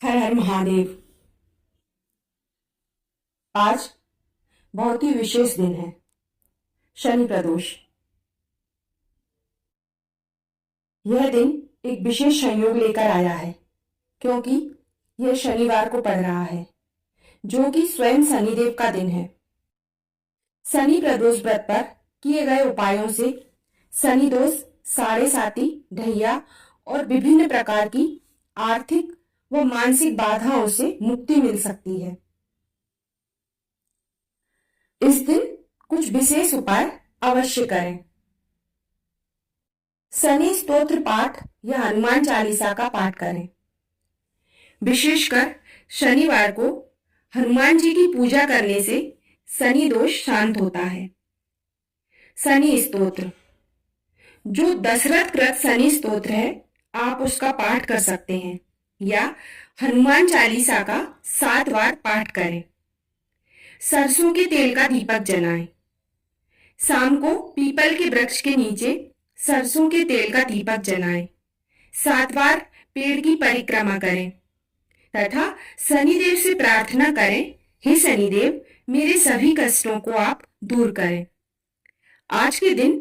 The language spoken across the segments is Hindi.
हर हर महादेव। आज बहुत ही विशेष दिन है, शनि प्रदोष। यह दिन एक विशेष संयोग लेकर आया है, क्योंकि यह शनिवार को पड़ रहा है, जो कि स्वयं शनिदेव का दिन है। शनि प्रदोष व्रत पर किए गए उपायों से शनि दोष, साढ़े साती, ढैया और विभिन्न प्रकार की आर्थिक व मानसिक बाधाओं से मुक्ति मिल सकती है। इस दिन कुछ विशेष उपाय अवश्य करें। शनि स्तोत्र पाठ या हनुमान चालीसा का पाठ करें। विशेषकर शनिवार को हनुमान जी की पूजा करने से शनि दोष शांत होता है। शनि स्तोत्र, जो दशरथ कृत शनि स्तोत्र है, आप उसका पाठ कर सकते हैं या हनुमान चालीसा का 7 बार पाठ करें। सरसों के तेल का दीपक जलाएं। शाम को पीपल के वृक्ष के नीचे सरसों के तेल का दीपक जलाएं। 7 बार पेड़ की परिक्रमा करें तथा शनिदेव से प्रार्थना करें, हे शनिदेव, मेरे सभी कष्टों को आप दूर करें। आज के दिन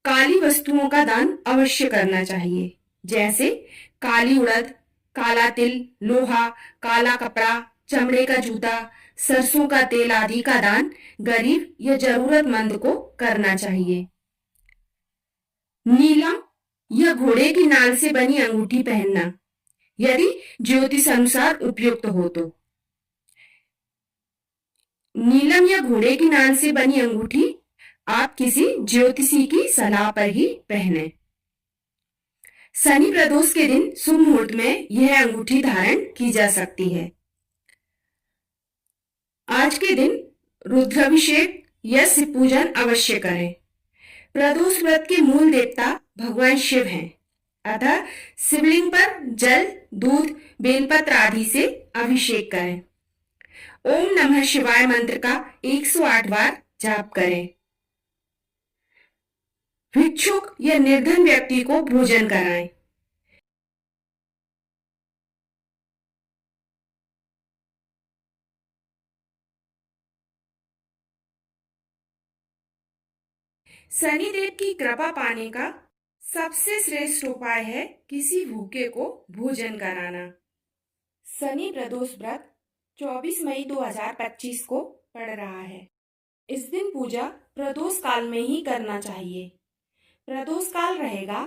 काली वस्तुओं का दान अवश्य करना चाहिए, जैसे काली उड़द, काला तिल, लोहा, काला कपड़ा, चमड़े का जूता, सरसों का तेल आदि का दान गरीब या जरूरतमंद को करना चाहिए। नीलम या घोड़े की नाल से बनी अंगूठी पहनना, यदि ज्योतिष अनुसार उपयुक्त हो तो। नीलम या घोड़े की नाल से बनी अंगूठी आप किसी ज्योतिषी की सलाह पर ही पहने। शनि प्रदोष के दिन शुभ मुहूर्त में यह अंगूठी धारण की जा सकती है। आज के दिन रुद्राभिषेक या शिव पूजन अवश्य करें। प्रदोष व्रत के मूल देवता भगवान शिव हैं, अतः शिवलिंग पर जल, दूध, बेलपत्र आदि से अभिषेक करें। ओम नमः शिवाय मंत्र का 108 बार जाप करें। भिक्षुक या निर्धन व्यक्ति को भोजन कराएं। शनिदेव की कृपा पाने का सबसे श्रेष्ठ उपाय है किसी भूखे को भोजन कराना। शनि प्रदोष व्रत 24 मई 2025 को पड़ रहा है। इस दिन पूजा प्रदोष काल में ही करना चाहिए। प्रदोष काल रहेगा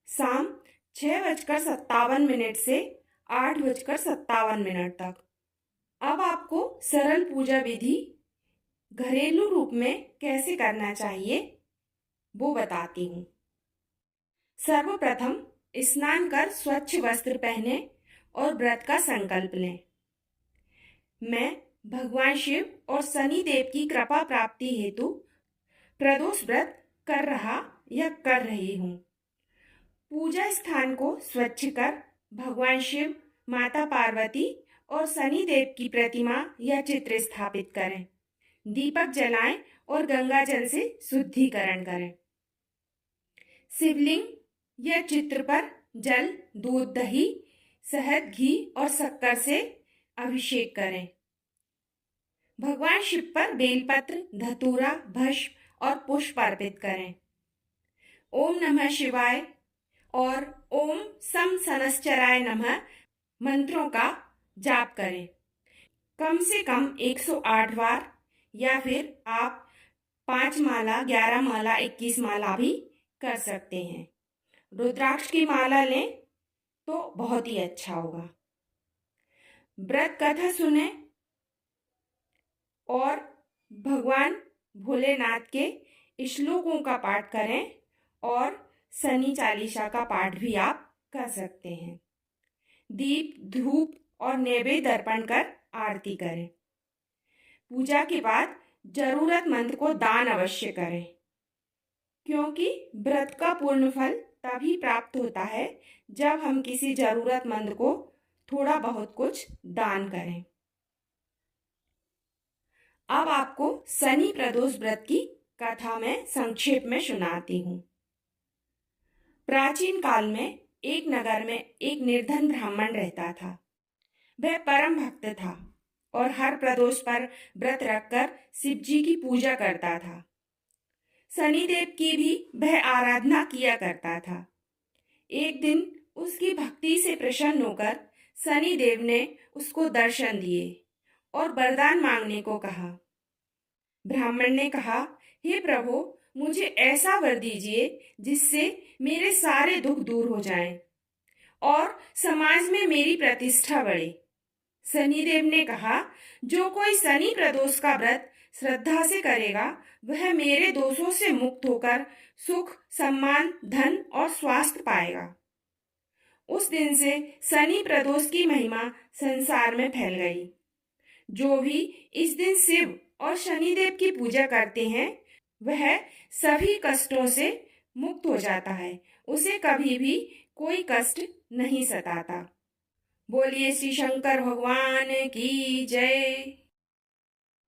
शाम 6:57 से 8:57 तक। अब आपको सरल पूजा विधि घरेलू रूप में कैसे करना चाहिए वो बताती हूँ। सर्वप्रथम स्नान कर स्वच्छ वस्त्र पहने और व्रत का संकल्प लें। मैं भगवान शिव और शनि देव की कृपा प्राप्ति हेतु प्रदोष व्रत कर रहा या कर रही हूँ। पूजा स्थान को स्वच्छ कर भगवान शिव, माता पार्वती और शनि देव की प्रतिमा या चित्र स्थापित करें। दीपक जलाएं और गंगा जल से शुद्धिकरण करें। शिवलिंग या चित्र पर जल, दूध, दही, शहद, घी और शक्कर से अभिषेक करें। भगवान शिव पर बेलपत्र, धतूरा, भस्म और पुष्प अर्पित करें। ओम नमः शिवाय और ओम सम शनश्चराय नमः मंत्रों का जाप करें। कम से कम 108 बार, या फिर आप 5 माला, 11 माला, 21 माला भी कर सकते हैं। रुद्राक्ष की माला लें तो बहुत ही अच्छा होगा। व्रत कथा सुने और भगवान भोलेनाथ के श्लोकों का पाठ करें और शनि चालीसा का पाठ भी आप कर सकते हैं। दीप, धूप और नैवेद्य अर्पण कर आरती करें। पूजा के बाद जरूरतमंद को दान अवश्य करें, क्योंकि व्रत का पूर्ण फल तभी प्राप्त होता है जब हम किसी जरूरतमंद को थोड़ा बहुत कुछ दान करें। अब आपको शनि प्रदोष व्रत की कथा में संक्षेप में सुनाती हूँ। प्राचीन काल में एक नगर में एक निर्धन ब्राह्मण रहता था। वह परम भक्त था और हर प्रदोष पर व्रत रखकर शिव जी की पूजा करता था। शनिदेव की भी वह आराधना किया करता था। एक दिन उसकी भक्ति से प्रसन्न होकर शनिदेव ने उसको दर्शन दिए और वरदान मांगने को कहा। ब्राह्मण ने कहा, हे प्रभु, मुझे ऐसा वर दीजिए जिससे मेरे सारे दुख दूर हो जाएं और समाज में मेरी प्रतिष्ठा बढ़े। शनिदेव ने कहा, जो कोई शनि प्रदोष का व्रत श्रद्धा से करेगा वह मेरे दोषों से मुक्त होकर सुख, सम्मान, धन और स्वास्थ्य पाएगा। उस दिन से शनि प्रदोष की महिमा संसार में फैल गई। जो भी इस दिन शिव और शनिदेव की पूजा करते हैं वह सभी कष्टों से मुक्त हो जाता है, उसे कभी भी कोई कष्ट नहीं सताता। बोलिए श्री शंकर भगवान की जय।